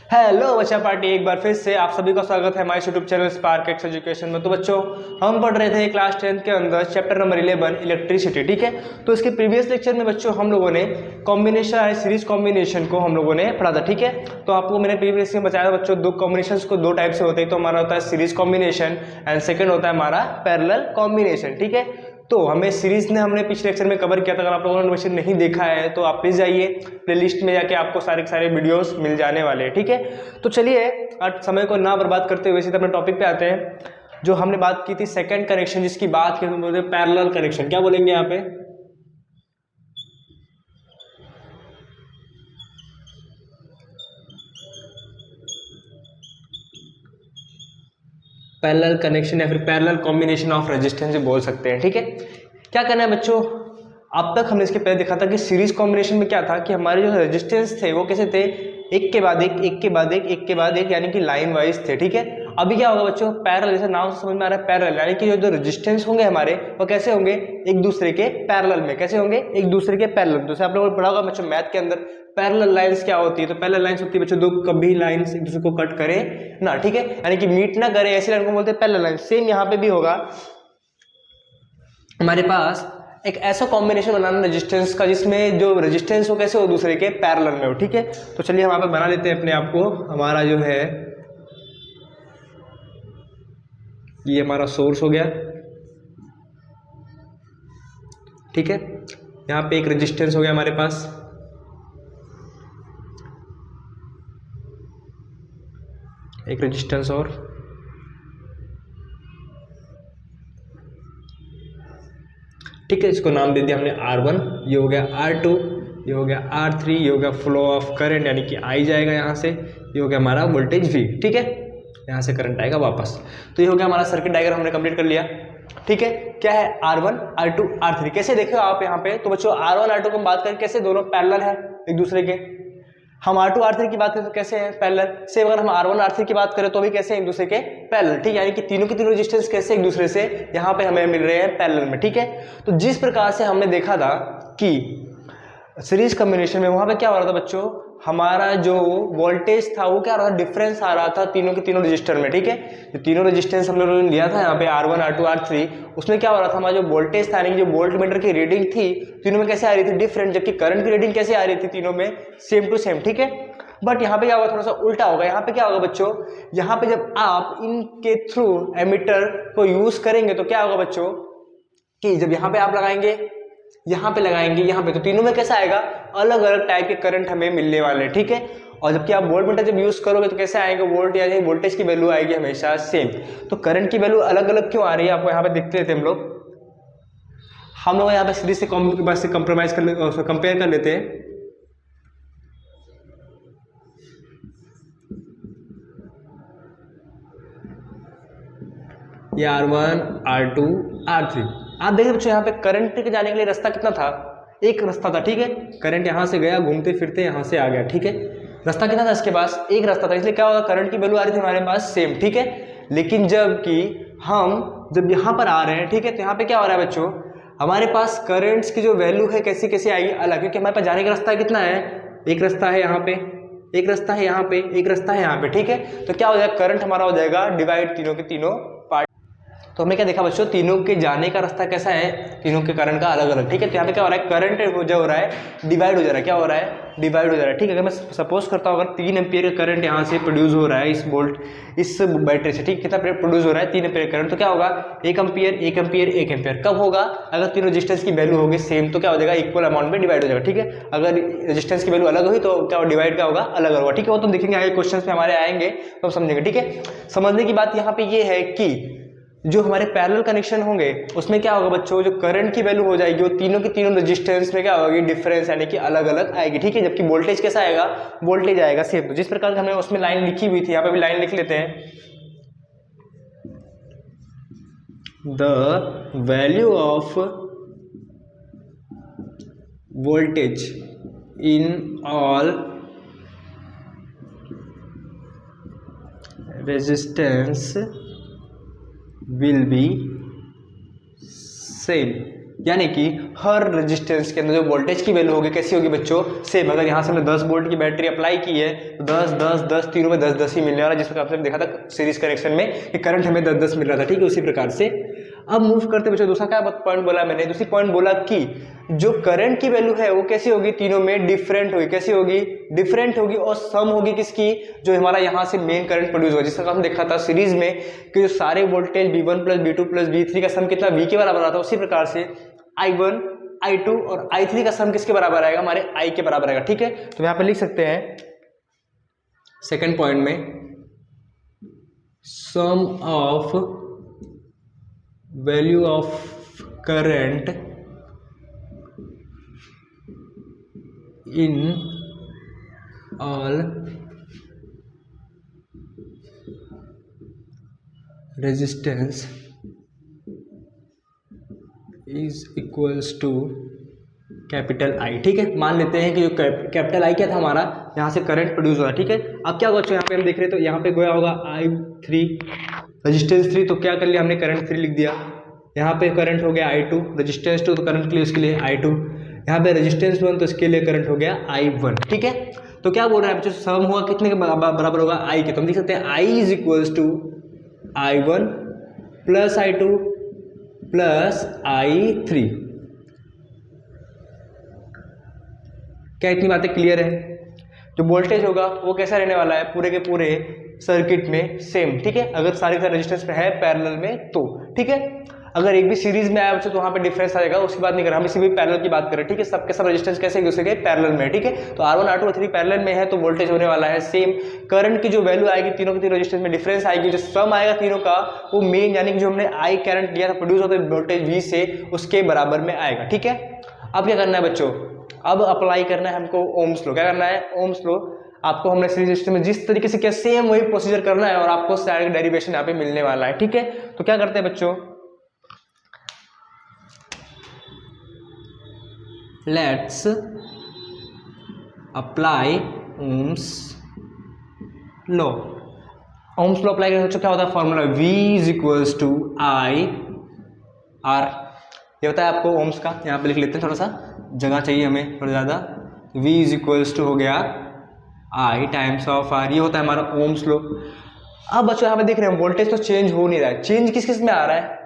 Hello बच्चा party, एक बार फिर से आप सभी का स्वागत है हमारे YouTube channel spark x education में। तो बच्चों, हम पढ़ रहे थे क्लास 10 के अंदर चैप्टर नंबर 11 इलेक्ट्रिसिटी। ठीक है, तो इसके प्रीवियस लेक्चर में बच्चों हम लोगों ने कॉम्बिनेशन है सीरीज कॉम्बिनेशन को हम लोगों ने पढ़ा था। ठीक है, तो आपको मैंने प्रीवियस में बताया था बच्चों, दो कॉम्बिनेशन को दो टाइप से होते हैं। तो हमारा होता है सीरीज कॉम्बिनेशन एंड सेकेंड होता है हमारा पैरेलल कॉम्बिनेशन। ठीक है, तो हमें सीरीज ने हमने पिछले लेक्चर में कवर किया था। अगर आप लोगों ने लेक्चर नहीं देखा है तो आप प्लीज जाइए प्लेलिस्ट में, जाके आपको सारे के सारे वीडियोस मिल जाने वाले हैं। ठीक है, तो चलिए आज समय को ना बर्बाद करते हुए सीधे अपने टॉपिक पे आते हैं। जो हमने बात की थी सेकंड कनेक्शन, जिसकी बात की बोलते हैं पैरेलल कनेक्शन। क्या बोलेंगे यहाँ पे? पैरेलल कनेक्शन या फिर पैरेलल कॉम्बिनेशन ऑफ रेजिस्टेंस बोल सकते हैं। ठीक है, क्या करना है बच्चों, अब तक हमने इसके पहले देखा था कि सीरीज कॉम्बिनेशन में क्या था कि हमारे जो रेजिस्टेंस थे वो कैसे थे, एक के बाद एक, एक के बाद एक, एक के बाद एक, यानी कि लाइन वाइज थे। ठीक है, अभी क्या होगा बच्चों, पैरेलल, जैसे नाम से समझ में आ रहा है पैरेलल, यानी कि जो रेजिस्टेंस होंगे हमारे वो कैसे होंगे, एक दूसरे के पैरेलल में। कैसे होंगे, एक दूसरे के पैरेलल। जैसे आप लोगों ने पढ़ा होगा बच्चों मैथ के अंदर, पैरेलल लाइंस क्या होती है, तो पैरेलल लाइंस होती है बच्चों दो कभी लाइंस एक दूसरे को कट करे ना। ठीक है, यानी कि मीट ना करे, ऐसी लाइन को बोलते हैं पैरेलल लाइन। सेम यहाँ पे भी होगा, हमारे पास एक ऐसा कॉम्बिनेशन बनाना रेजिस्टेंस का जिसमें जो रेजिस्टेंस हो कैसे हो, दूसरे के पैरेलल में हो। ठीक है, तो चलिए हम यहाँ पे बना लेते हैं अपने आप को। हमारा जो है ये हमारा सोर्स हो गया। ठीक है, यहाँ पे एक रेजिस्टेंस हो गया हमारे पास, एक रेजिस्टेंस और, ठीक है, इसको नाम दे दिया हमने R1। ये हो गया R2, ये हो गया R3, ये हो गया फ्लो ऑफ करंट यानी कि I जाएगा यहाँ से, ये हो गया हमारा वोल्टेज V। ठीक है, यहाँ से करंट आएगा वापस। तो ये हो गया हमारा सर्किट डायग्राम, हमने कंप्लीट कर लिया। ठीक है, क्या है R1 R2 R3, कैसे देखो आप यहाँ पे। तो बच्चों R1 R2 को हम बात करें कैसे, दोनों पैरेलल है एक दूसरे के। हम R2 R3 की बात करें तो कैसे हैं, पैरेलल। सेम अगर हम R1 R3 की बात करें तो भी कैसे एक दूसरे के पैरेलल। ठीक है, यानी कि तीनों के तीनों रेजिस्टेंस कैसे एक दूसरे से यहाँ पे हमें मिल रहे हैं पैरेलल में। ठीक है, तो जिस प्रकार से हमने देखा था कि सीरीज कॉम्बिनेशन में, वहां पे क्या हो रहा था बच्चों, हमारा जो वोल्टेज था वो क्या आ रहा था, डिफरेंस आ रहा था तीनों के तीनों रजिस्टर में। ठीक है, जो तीनों रेजिस्टेंस हम लोगों ने लिया था यहाँ पे R1 R2 R3, उसमें क्या हो रहा था, हमारा जो वोल्टेज था यानी कि जो वोल्ट मीटर की रीडिंग थी तीनों में कैसे आ रही थी, डिफरेंट। जबकि करंट की रीडिंग कैसे आ रही थी, तीनों में सेम टू सेम। ठीक है, बट यहाँ पे क्या होगा, थोड़ा सा उल्टा होगा। यहाँ पे क्या होगा बच्चों, यहाँ पे जब आप इनके थ्रू एमीटर को यूज करेंगे तो क्या होगा बच्चों कि जब यहाँ पे आप लगाएंगे, यहाँ पे लगाएंगे, यहाँ पे, तो तीनों में कैसा आएगा, अलग अलग टाइप के करंट हमें मिलने वाले हैं। ठीक है, और जबकि आप वोल्ट मीटर जब यूज करोगे तो कैसे आएंगे, वोल्ट यानी वोल्टेज की वैल्यू आएगी हमेशा सेम। तो करंट की वैल्यू अलग अलग क्यों आ रही है, आपको यहाँ पे देखते थे हम लोग यहाँ पे सीरीज से कंप्रोमाइज कर कंपेयर कर लेते हैं। ये R1 R2 R3, आप देखिए बच्चों यहाँ पे करंट के जाने के लिए रास्ता कितना था, एक रास्ता था। ठीक है, करंट यहाँ से गया, घूमते फिरते यहाँ से आ गया। ठीक है, रास्ता कितना था इसके पास, एक रास्ता था, इसलिए क्या होगा, करंट की वैल्यू आ रही थी हमारे पास सेम। ठीक है, लेकिन जब यहाँ पर आ रहे हैं, ठीक है, तो यहाँ पे क्या हो रहा है बच्चों, हमारे पास करंट्स की जो वैल्यू है कैसे कैसे आएगी अलग, क्योंकि हमारे पास जाने का रास्ता कितना है, एक रास्ता है यहाँ पे, एक रास्ता है यहाँ पे, एक रास्ता है यहाँ पे। ठीक है, तो क्या हो जाएगा, करंट हमारा हो जाएगा डिवाइड तीनों के तीनों पार्ट। तो हमने क्या देखा बच्चों, तीनों के जाने का रास्ता कैसा है, तीनों के करंट का अलग अलग। ठीक है, तो यहाँ पे क्या हो रहा है, करंट जो हो रहा है डिवाइड हो जा रहा है, क्या हो रहा है, डिवाइड हो जा रहा है। ठीक है, अगर मैं सपोज करता हूँ अगर 3 एम्पियर का करंट यहाँ से प्रोड्यूस हो रहा है इस बैटरी से, ठीक, कितना प्रोड्यूस हो रहा है, 3 एम्पियर करंट, तो क्या होगा, 1 एम्पियर 1 एम्पियर 1 एम्पियर। कब होगा, अगर तीनों रेजिस्टेंस की वैल्यू होगी सेम, तो क्या हो जाएगा, इक्वल अमाउंट में डिवाइड हो जाएगा। ठीक है, अगर रेजिस्टेंस की वैल्यू अलग हुई तो क्या डिवाइड क्या होगा, अलग होगा। ठीक है, वो तो देखेंगे आगे क्वेश्चन में हमारे आएंगे तो हम समझेंगे। ठीक है, समझने की बात यहाँ पे ये है कि जो हमारे पैरेलल कनेक्शन होंगे उसमें क्या होगा बच्चों, जो करंट की वैल्यू हो जाएगी वो तीनों की तीनों रेजिस्टेंस में क्या होगी, डिफरेंस यानी कि अलग अलग आएगी। ठीक है, जबकि वोल्टेज कैसा आएगा, वोल्टेज आएगा सेम। तो जिस प्रकार हमने उसमें लाइन लिखी हुई थी, यहाँ पे भी लाइन लिख लेते हैं, the value of voltage in all resistance will be same, यानी कि हर रेजिस्टेंस के अंदर जो वोल्टेज की वैल्यू होगी कैसी होगी बच्चों, सेम। अगर यहाँ से हमने 10 वोल्ट की बैटरी अप्लाई की है तो 10 10 10 तीनों में 10 10 ही मिलने वाला, जिस प्रकार से हमने देखा था सीरीज कनेक्शन में कि करंट हमें 10 10 मिल रहा था, ठीक है। उसी प्रकार से अब मूव करते बच्चों, दूसरा क्या पॉइंट बोला मैंने, दूसरी पॉइंट बोला कि जो करंट की वैल्यू है वो कैसी होगी, तीनों में डिफरेंट होगी। कैसी होगी, डिफरेंट होगी, और सम होगी किसकी, जो हमारा यहाँ से मेन करंट प्रोड्यूस होगा, जिसका हम देखा था सीरीज में कि जो सारे voltage V1 plus V2 plus V3 का सम कितना V के बराबर आता है, उसी प्रकार से I1 I2 और I3 का सम किसके बराबर आएगा, हमारे I के बराबर आएगा, ठीक है। तो यहाँ पे लिख सकते हैं सेकंड पॉइंट में, sum of value of current in all resistance is equals to capital I, ठीक है। मान लेते हैं कि जो कैपिटल आई क्या था हमारा, यहाँ से करंट प्रोड्यूस हुआ, ठीक है। अब क्या होगा बच्चों, यहाँ पे हम देख रहे हैं तो यहाँ पे गया होगा I3 रेजिस्टेंस 3, तो क्या कर लिया हमने, करंट 3 लिख दिया। यहाँ पे करंट हो गया I2, रेजिस्टेंस 2 तो करंट के लिए उसके लिए I2, यहाँ पे रेजिस्टेंस 1 तो इसके लिए करंट हो गया I1, ठीक है। तो क्या बोल रहा है बच्चों, सम हुआ कितने के बराबर होगा, I के। तो हम लिख सकते हैं I is equals to I1 plus I2 plus I3। क्या इतनी बातें क्लियर है? जो वोल्टेज होगा वो कैसा रहने वाला है, पूरे के पूरे सर्किट में सेम, ठीक है। अगर सारे का रेजिस्टेंस में है पैरेलल में तो, ठीक है। अगर एक भी सीरीज में आया बच्चों तो वहाँ पे डिफरेंस आ जाएगा, उसकी बात नहीं कर रहा हम, इसी भी पैरेलल की बात करें, ठीक है। सबके सब रेजिस्टेंस कैसे एक दूसरे के पैरेलल में, ठीक है। तो R1 R2 R3 पैरेलल में है तो वोल्टेज होने वाला है सेम। करंट की जो वैल्यू आएगी तीनों के तीनों रेजिस्टेंस में डिफरेंस आएगी, जो सम आएगा तीनों का वो मेन यानी कि जो हमने आई करंट लिया था प्रोड्यूस होता है वोल्टेज V से, उसके बराबर में आएगा, ठीक है। अब क्या करना है बच्चों, अब अप्लाई करना है हमको ओम्स लॉ। क्या करना है, ओम्स लॉ। आपको हमने सीरीज सिस्टम में जिस तरीके से किया सेम वही प्रोसीजर करना है और आपको सारे डेरिवेशन यहाँ पे मिलने वाला है, ठीक है। तो क्या करते हैं बच्चों, let's apply Ohm's law. Ohm's law apply करते बच्चों क्या होता है, formula V is equals to I R। ये होता है आपको ओम्स का, यहाँ पे लिख लेते हैं, थोड़ा सा जगह चाहिए हमें थोड़ा ज़्यादा। V इज इक्वल्स टू हो गया I टाइम्स ऑफ R, ये होता है हमारा ओम्स लॉ। अब बच्चों यहाँ पे देख रहे हैं वोल्टेज तो चेंज हो नहीं रहा है, चेंज किस किस में आ रहा है,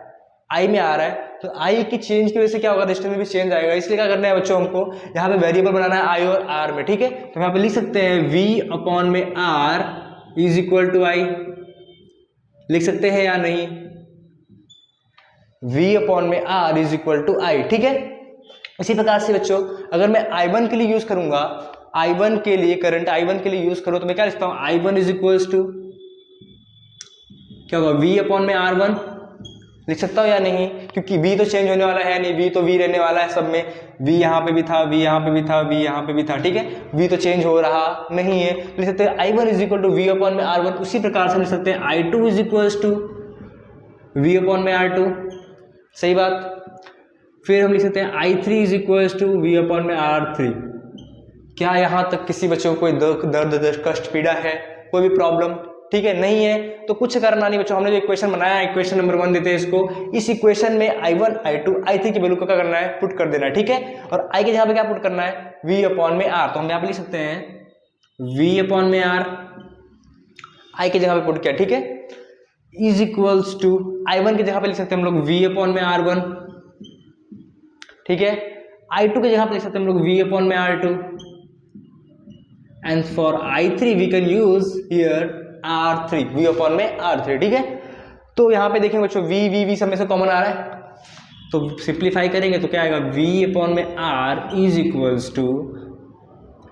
I में आ रहा है। तो I की चेंज की वजह से क्या होगा, रेजिस्टेंस में भी चेंज आएगा, इसलिए क्या करना है बच्चों, हमको यहाँ पे वेरिएबल बनाना है I और R में, ठीक है। तो यहाँ पे लिख सकते हैं V अपॉन में R is equal to I, लिख सकते हैं या नहीं, V अपॉन में R is equal to I, ठीक है। इसी प्रकार से बच्चों अगर मैं I1 के लिए यूज करूंगा, I1 के लिए करंट I1 के लिए यूज करूं तो मैं क्या लिखता हूं, I1 इज इक्वल्स टू क्या होगा, V अपॉन में R1 लिख सकता हूं या नहीं, क्योंकि V तो चेंज होने वाला है नहीं, V तो V रहने वाला है सब में, V यहाँ पे भी था, V यहाँ पे भी था, V यहाँ पे भी था, ठीक है। V तो चेंज हो रहा नहीं है, लिख सकते हैं I1 is equal to V upon में R1। उसी प्रकार से लिख सकते हैं I2 is equals to V upon में R2, सही बात। फिर हम लिख सकते हैं I3 is equals to V upon में R3। क्या यहाँ तक किसी बच्चों को कोई दर्द कष्ट पीड़ा है, कोई भी प्रॉब्लम, ठीक है, नहीं है तो कुछ करना नहीं बच्चों। हमने जो इक्वेशन बनाया है, इक्वेशन नंबर 1 देते हैं इसको, इस इक्वेशन में I1 I2 I3 की वैल्यू को क्या करना है, पुट कर देना है, ठीक है। और I के जगह पे क्या पुट करना है, V अपॉन में R। तो हम यहाँ पे लिख सकते हैं V अपॉन में R, I के जगह पे पुट किया, ठीक है, इज इक्वल्स टू I1 की जगह पे लिख सकते हैं हम लोग V अपॉन में R1, ठीक है। I2 की जगह पे लिख सकते हैं हम लोग V अपॉन में R2, and for I3 we can use here R3, V upon में R3, ठीक है। तो यहाँ पे देखेंगे बच्चों V सब में से कॉमन आ रहा है, तो सिंप्लीफाई करेंगे तो क्या आएगा, V अपॉन में R is equals to,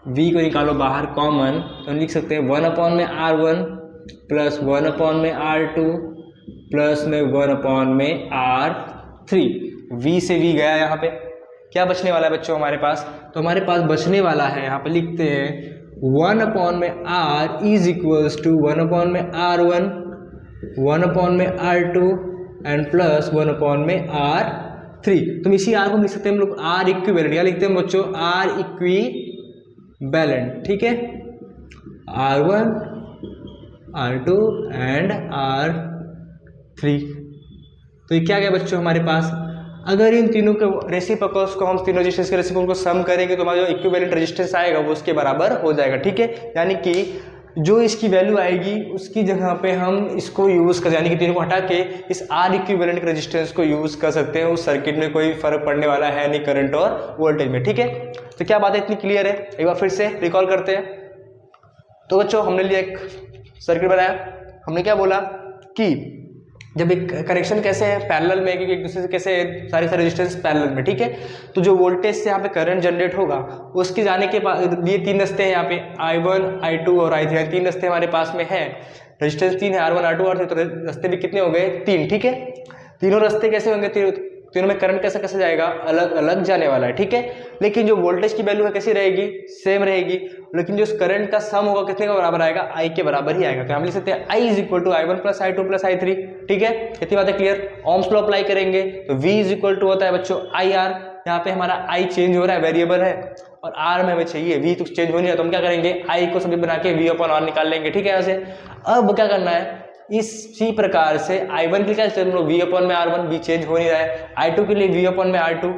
V को निकालो बाहर कॉमन, तो लिख सकते हैं 1 अपॉन में R1 प्लस 1 अपॉन में R2 प्लस में 1 अपॉन में R3। V से V गया, यहाँ पे क्या बचने वाला है बच्चों हमारे पास, तो हमारे पास बचने वाला है, यहाँ पे लिखते हैं 1 अपॉन में R is equals to 1 upon में R1, 1 अपॉन में R2 एंड प्लस 1 अपॉन में R3। तो इसी R को लिख सकते हैं हम लोग R इक्विवेलेंट, क्या लिखते हैं बच्चों, R इक्विवेलेंट, ठीक है, R1 R2 एंड R3। तो ये क्या गया बच्चों हमारे पास, अगर इन तीनों के रेसिप्रोकल्स को, हम तीनों रेजिस्टेंस के रेसिप्रोकल को सम करेंगे तो हमारा जो इक्विवेलेंट रेजिस्टेंस आएगा वो उसके बराबर हो जाएगा, ठीक है। यानी कि जो इसकी वैल्यू आएगी उसकी जगह पे हम इसको यूज़ कर, यानी कि तीनों को हटा के इस आर इक्विवेलेंट रेजिस्टेंस को यूज़ कर सकते हैं। उस सर्किट में कोई फर्क पड़ने वाला है नहीं करंट और वोल्टेज में, ठीक है। तो क्या बात है, इतनी क्लियर है? एक बार फिर से रिकॉल करते हैं। तो बच्चों हमने लिए एक सर्किट बनाया, हमने क्या बोला कि जब एक कनेक्शन कैसे है पैरेलल में, क्योंकि एक दूसरे से कैसे सारे रेजिस्टेंस पैरेलल में, ठीक है। तो जो वोल्टेज से यहाँ पे करंट जनरेट होगा उसके जाने के लिए तीन रस्ते हैं यहाँ पे, I1, I2 और I3, तीन रस्ते हमारे पास में हैं। रेजिस्टेंस तीन है, R1, R2, R3, तो रस्ते भी कितने हो गए? तीन, ठीक है। तीनों रस्ते कैसे होंगे? तीनों में करंट कैसे कैसे जाएगा? अलग अलग जाने वाला है, ठीक है। लेकिन जो वोल्टेज की वैल्यू है कैसी रहेगी? सेम रहेगी। लेकिन जो करंट का सम होगा कितने का बराबर आएगा? I के बराबर ही आएगा। तो हम लिख सकते हैं I is equal to I1 plus I2 plus I3, ठीक है। इतनी बातें क्लियर। ओम्स लॉ अप्लाई करेंगे तो V इज इक्वल टू होता है बच्चों IR। यहाँ पे हमारा I चेंज हो रहा है, वेरिएबल है, और R में हमें चाहिए V, तो चेंज हो नहीं है। तो हम क्या करेंगे? I को सभी बना के V अपॉन R निकाल लेंगे, ठीक है। यहाँ से अब क्या करना है, इसी प्रकार से I1 के लिए क्या V अपॉन में R1, V चेंज हो नहीं रहा है। I2 के लिए V अपॉन में R2,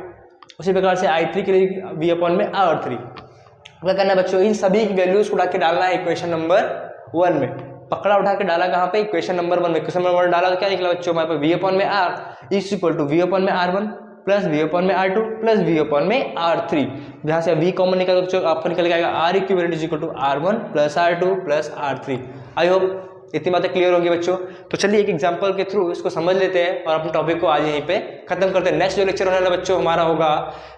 उसी प्रकार से I3 के लिए V अपॉन में R3। क्या करना है बच्चों? इन सभी की वैल्यूज उठा के डालना है इक्वेशन नंबर 1 में। पकड़ा उठा के डाला कहाँ पे? इक्वेशन नंबर 1 में। इक्वेशन नंबर 1 डाला तो क्या निकला बच्चों? हमारे पास V अपॉन में R is equal to V upon में R1 प्लस V अपॉन में R2 प्लस V अपॉन में R3। जहाँ से V कॉमन निकला बच्चों आपको निकल के आएगा R equivalent is equal to R1 plus R2 plus R3। I hope इतनी बातें क्लियर होंगी बच्चों। तो चलिए एक एग्जांपल के थ्रू इसको समझ लेते हैं और अपने टॉपिक को आज यहीं पे खत्म करते हैं। नेक्स्ट जो लेक्चर होने वाला बच्चों हमारा होगा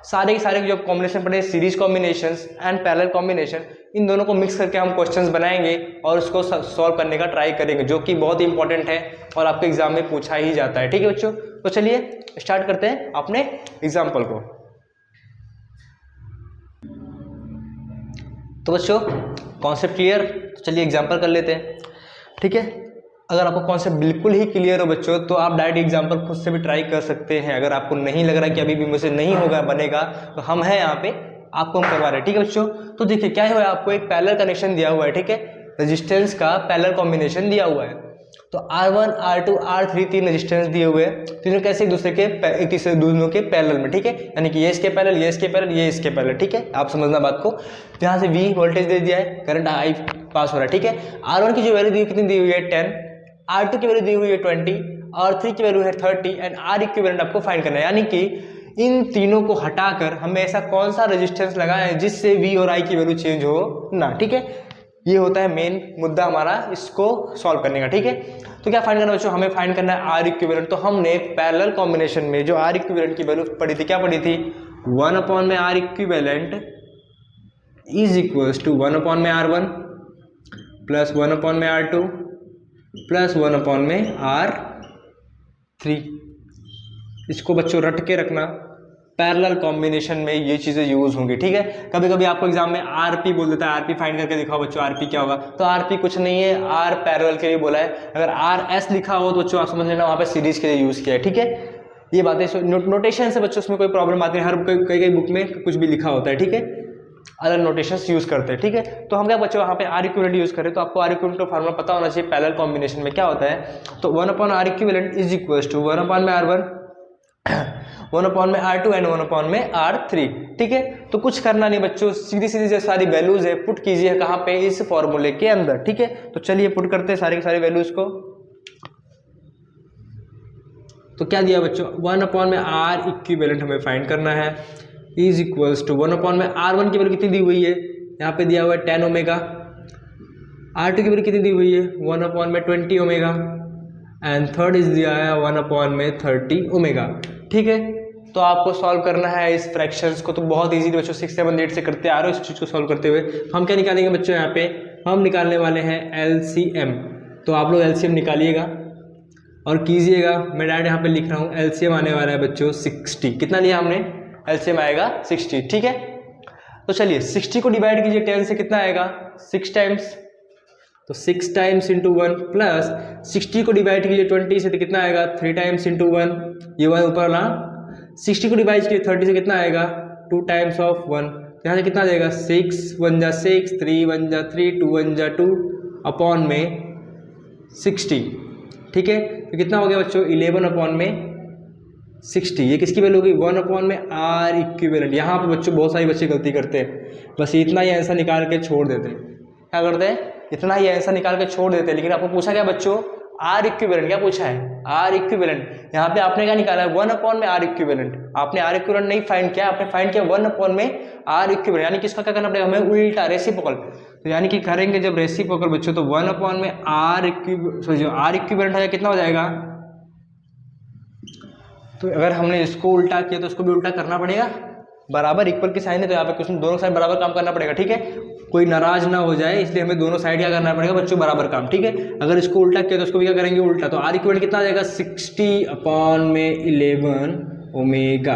सारे के सारे जो कॉम्बिनेशन पढ़े, series combinations and parallel combination, इन दोनों को मिक्स करके हम क्वेश्चंस बनाएंगे और उसको सॉल्व करने का ट्राई करेंगे, जो कि बहुत ही इंपॉर्टेंट है और आपके एग्जाम में पूछा ही जाता है, ठीक है बच्चों। तो चलिए स्टार्ट करते हैं अपने एग्जाम्पल को। तो बच्चों कॉन्सेप्ट क्लियर, तो चलिए एग्जाम्पल कर लेते हैं, ठीक है। अगर आपको कॉन्सेप्ट बिल्कुल ही क्लियर हो बच्चों तो आप डायरेक्ट एग्जाम्पल खुद से भी ट्राई कर सकते हैं। अगर आपको नहीं लग रहा कि अभी भी मुझसे नहीं होगा बनेगा तो हम हैं यहाँ पे, आपको हम करवा रहे हैं, ठीक है बच्चों। तो देखिए क्या हुआ, आपको एक पैरेलल कनेक्शन दिया हुआ है, ठीक है। रेजिस्टेंस का पैरेलल कॉम्बिनेशन दिया हुआ है। तो R1, R2, R3 तीन रेजिस्टेंस दिए हुए हैं, तीनों कैसे एक दूसरे के पैरेलल में, ठीक है। यानी कि ये इसके पैरेलल, ये इसके पैरेलल, ये इसके पैरेलल, ठीक है। आप समझना बात को। यहाँ से V वोल्टेज दे दिया है, करंट I पास हो रहा है, ठीक है। R1 की जो वैल्यू दी कितनी दी हुई है? 10, R2 की वैल्यू दी हुई है 20, R3 की वैल्यू है 30 एंड R इक्विवेलेंट आपको फाइंड करना है। यानी कि इन तीनों को हटाकर हमें ऐसा कौन सा रेजिस्टेंस लगाना है जिससे V और I की वैल्यू चेंज हो ना, ठीक है। ये होता है मेन मुद्दा हमारा इसको सॉल्व करने का, ठीक है। तो क्या फाइंड करना बच्चों? हमें फाइंड करना है R इक्विवेलेंट। तो हमने पैरेलल कॉम्बिनेशन में जो R इक्विवेलेंट की वैल्यू पढ़ी थी, क्या पढ़ी थी? 1 अपॉन में R equivalent is equals to 1 upon में R1 प्लस 1 अपॉन में R2 प्लस 1 अपॉन में R3। इसको बच्चों रट के रखना, पैरेलल कॉम्बिनेशन में ये चीज़ें यूज होंगी, ठीक है। कभी कभी आपको एग्जाम में RP बोल देता है, RP फाइंड करके दिखाओ बच्चों, RP क्या होगा? तो RP कुछ नहीं है, R पैरेलल के लिए बोला है। अगर RS लिखा हो तो बच्चों आप समझ लेना वहाँ पे सीरीज के लिए यूज किया है, ठीक है। ये बातें नोटेशन से बच्चों उसमें कोई प्रॉब्लम आती है, हर कई बुक में कुछ भी लिखा होता है, ठीक है, अलग नोटेशंस यूज करते हैं, ठीक है। तो हम क्या बच्चों यहाँ पे R इक्विवेलेंट यूज करें तो आपको R इक्विवेलेंट का फार्मूला पता होना चाहिए पैरेलल कॉम्बिनेशन में क्या होता है। तो 1 upon R equivalent is equals to 1 upon में R1, 1 अपॉन में R2 एंड 1 अपॉन में R3, ठीक है। तो कुछ करना नहीं बच्चों, सीधी सीधी जो सारी वैल्यूज है पुट कीजिए कहाँ पे? इस फॉर्मूले के अंदर, ठीक है। तो चलिए पुट करते हैं सारे के सारे वैल्यूज को। तो क्या दिया बच्चों? 1 अपॉन में R इक्विवेलेंट हमें फाइंड करना है इज इक्वल्स टू 1 अपॉन में R1 की वैल्यू कितनी दी हुई है? यहाँ पे दिया हुआ है 10 ओमेगा। R2 की वैल्यू कितनी दी हुई है? 1 अपॉन में 20 ओमेगा एंड थर्ड इज दिया है 1 अपॉन में 30 ओमेगा, ठीक है। तो आपको सॉल्व करना है इस फ्रैक्शंस को। तो बहुत इजी बच्चों 6, 7, 8 से करते आ रहे हो इस चीज़ को सॉल्व करते हुए। हम क्या निकालेंगे बच्चों? यहाँ पे हम निकालने वाले हैं LCM। तो आप लोग LCM निकालिएगा और कीजिएगा। मैं डायरेक्ट यहाँ पे लिख रहा हूँ, LCM आने वाला है बच्चों 60। कितना लिया हमने? LCM आएगा 60, ठीक है। तो चलिए 60 को डिवाइड कीजिए 10 से, कितना आएगा? 6 टाइम्स। तो 6 टाइम्स इंटू 1 प्लस 60 को डिवाइड कीजिए 20 से तो कितना आएगा? 3 टाइम्स इंटू 1, ये 1 ऊपर वाला। 60 को डिवाइड कीजिए 30 से कितना आएगा? 2 टाइम्स ऑफ 1। यहाँ से कितना देगा? 6 1 जा 6, 3 1 जा 3, 2 1 जा 2 अपॉन में 60, ठीक है। तो कितना हो गया बच्चों? 11 अपॉन में 60। ये किसकी वैल्यू होगी 1 में आर इक्विवेलेंट। यहाँ पे बच्चों बहुत सारे बच्चे गलती करते हैं, बस इतना ही आंसर निकाल के छोड़ देते हैं। क्या करते हैं, इतना ही आंसर निकाल के छोड़ देते हैं। लेकिन आपको पूछा क्या बच्चों, आर इक्विवेलेंट। क्या पूछा है, आर इक्विवेलेंट। यहाँ पे आपने क्या निकाला है 1 में आर इक्विवेलेंट। आपने आर इक्विवेलेंट नहीं फाइंड किया, आपने फाइंड किया 1 में आर इक्विवेलेंट। यानी कि इसका क्या करना पड़ेगा हमें, उल्टा रेसिप्रोकल। तो यानी कि करेंगे जब रेसिप्रोकल बच्चों, तो 1 में आर इक्विवेलेंट है कितना हो जाएगा। तो अगर हमने इसको उल्टा किया तो इसको भी उल्टा करना पड़ेगा। बराबर इक्वल की साइन है तो यहाँ पे क्वेश्चन दोनों साइड बराबर काम करना पड़ेगा। ठीक है, कोई नाराज ना हो जाए, इसलिए हमें दोनों साइड क्या करना पड़ेगा बच्चों, बराबर काम। ठीक है, अगर इसको उल्टा किया तो इसको भी क्या करेंगे उल्टा। तो आर इक्विवेलेंट कितना आ जाएगा 60/11 ओमेगा।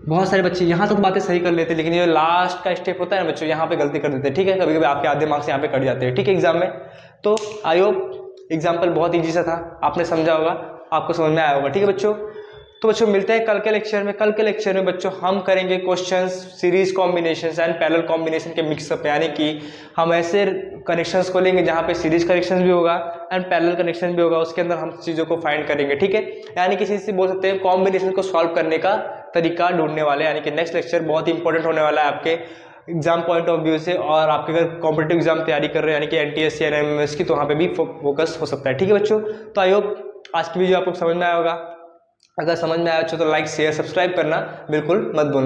बहुत सारे बच्चे यहाँ तक बातें सही कर लेते हैं, लेकिन ये लास्ट का स्टेप होता है ना बच्चों, यहाँ पे गलती कर देते हैं। ठीक है, कभी कभी आपके आधे मार्क्स यहाँ पे कट जाते हैं। ठीक है, एग्जाम में। तो आई होप एग्जाम्पल बहुत ईजी सा था, आपने समझा होगा, आपको समझ में आया होगा। ठीक है बच्चों, तो बच्चों मिलते हैं कल के लेक्चर में। कल के लेक्चर में बच्चों हम करेंगे questions series combinations and parallel combination के मिक्सअप। यानी कि हम ऐसे कनेक्शंस को लेंगे जहाँ पे सीरीज कनेक्शंस भी होगा एंड पैरेलल कनेक्शन भी होगा, उसके अंदर हम चीज़ों को फाइंड करेंगे। ठीक है, यानी किसी से बोल सकते हैं कॉम्बिनेशन को सॉल्व करने का तरीका ढूंढने वाले। यानी कि नेक्स्ट लेक्चर बहुत ही इंपॉर्टेंट होने वाला है आपके एग्जाम पॉइंट ऑफ व्यू से, और आपके अगर कॉम्पिटिटिव एग्जाम तैयारी कर रहे हैं यानी कि NTSC या NMS की, तो वहाँ पे भी फोकस हो सकता है। ठीक है बच्चों, तो आई होप आज की वीडियो आपको समझ में आया होगा। अगर समझ में आया अच्छा तो लाइक शेयर सब्सक्राइब करना बिल्कुल मत भूलना।